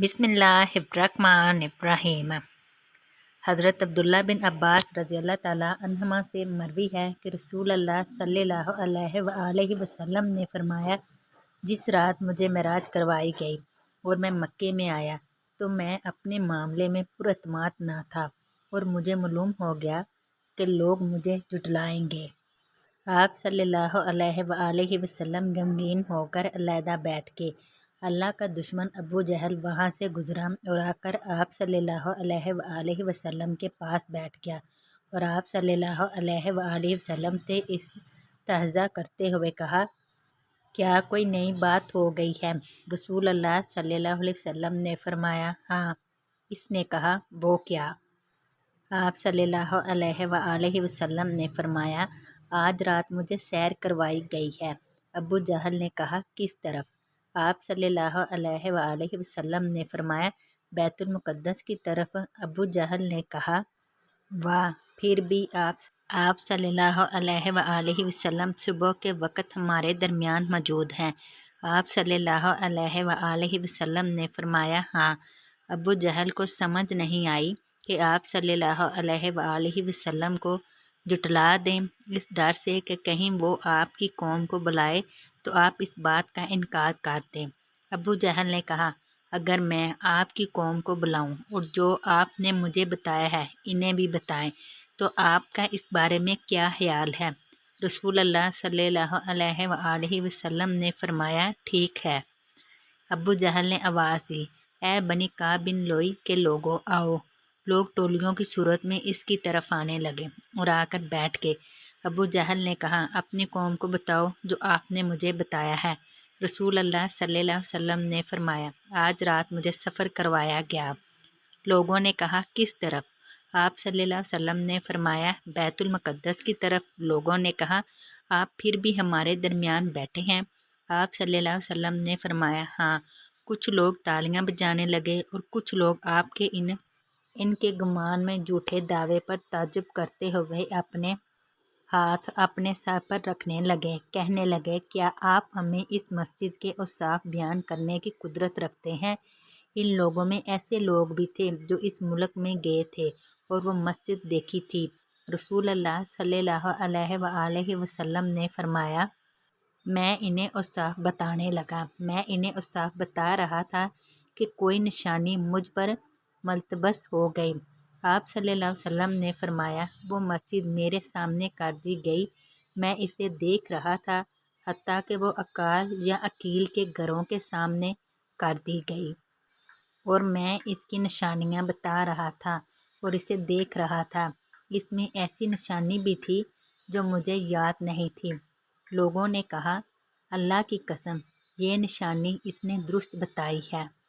बिस्मिल्लाहिर्रहमानिर्रहीम। हज़रत अब्दुल्ला बिन अब्बास रज़ियल्लाहु ताला अन्हुमा से मरवी है कि रसूल अल्लाह सल्लल्लाहु अलैहि वसल्लम ने फरमाया, जिस रात मुझे मेराज करवाई गई और मैं मक्के में आया तो मैं अपने मामले में पुरअतमाद ना था और मुझे मालूम हो गया कि लोग मुझे जुटलाएंगे। आप सल्लल्लाहु अलैहि वसल्लम गमगीन होकर अलहदा बैठ के। अल्लाह का दुश्मन अबू जहल वहाँ से गुजरा और आकर आप सल्लल्लाहु अलैहि वसल्लम के पास बैठ गया और आप सल्लल्लाहु अलैहि वसल्लम से इस्तहज़ा करते हुए कहा, क्या कोई नई बात हो गई है? रसूल अल्लाह सल्लल्लाहु अलैहि वसल्लम ने फरमाया, हाँ। इसने कहा, वो क्या? आप सल्लल्लाहु अलैहि वसल्लम ने फरमाया, आज रात मुझे सैर करवाई गई है। अबू जहल ने कहा, किस तरफ? आप सल्लल्लाहु अलैहि वसल्लम ने फरमाया, बैतुल मुक़द्दस की तरफ। अबू जहल ने कहा, वाह, फिर भी आप सल्लल्लाहु अलैहि वसल्लम सुबह के वक़्त हमारे दरमियान मौजूद हैं। आप सल्लल्लाहु अलैहि वसल्लम ने फरमाया, हाँ। अबू जहल को समझ नहीं आई कि आप सल्लल्लाहु अलैहि वसल्लम को जुटला दें, इस डर से कि कहीं वो आपकी कौम को बुलाए तो आप इस बात का इनकार कर दें। अबू जहल ने कहा, अगर मैं आपकी कौम को बुलाऊं और जो आपने मुझे बताया है इन्हें भी बताएं तो आपका इस बारे में क्या ख्याल है? रसूल अल्लाह सल्लल्लाहु अलैहि वसल्लम ने फरमाया, ठीक है। अबू जहल ने आवाज़ दी, ए बनी काब बिन लोई के लोगों, आओ। लोग टोलियों की सूरत में इसकी तरफ आने लगे और आकर बैठ गए। अबू जहल ने कहा, अपनी कौम को बताओ जो आपने मुझे बताया है। रसूल अल्लाह सल्लल्लाहु अलैहि वसल्लम ने फरमाया, आज रात मुझे सफ़र करवाया गया। लोगों ने कहा, किस तरफ? आप सल्लल्लाहु अलैहि वसल्लम ने फरमाया, बैतुल मुक़द्दस की तरफ। लोगों ने कहा, आप फिर भी हमारे दरमियान बैठे हैं। आप सल्लल्लाहु अलैहि वसल्लम ने फरमाया, हाँ। कुछ लोग तालियां बजाने लगे और कुछ लोग आपके इनके गुमान में झूठे दावे पर ताज्जुब करते हुए अपने हाथ अपने सर पर रखने लगे। कहने लगे, क्या आप हमें इस मस्जिद के औसाफ बयान करने की कुदरत रखते हैं? इन लोगों में ऐसे लोग भी थे जो इस मुल्क में गए थे और वो मस्जिद देखी थी। रसूल अल्लाह सल्लल्लाहु अलैहि वसल्लम ने फरमाया, मैं इन्हें औसाफ बताने लगा। मैं इन्हें औसाफ बता रहा था कि कोई निशानी मुझ पर मुल्तबस हो गई। आप सल्लल्लाहु अलैहि वसल्लम ने फरमाया, वो मस्जिद मेरे सामने कर दी गई। मैं इसे देख रहा था हत्ता कि वो अकाल या अकील के घरों के सामने कर दी गई और मैं इसकी निशानियां बता रहा था और इसे देख रहा था। इसमें ऐसी निशानी भी थी जो मुझे याद नहीं थी। लोगों ने कहा, अल्लाह की कसम, ये निशानी इसने दुरुस्त बताई है।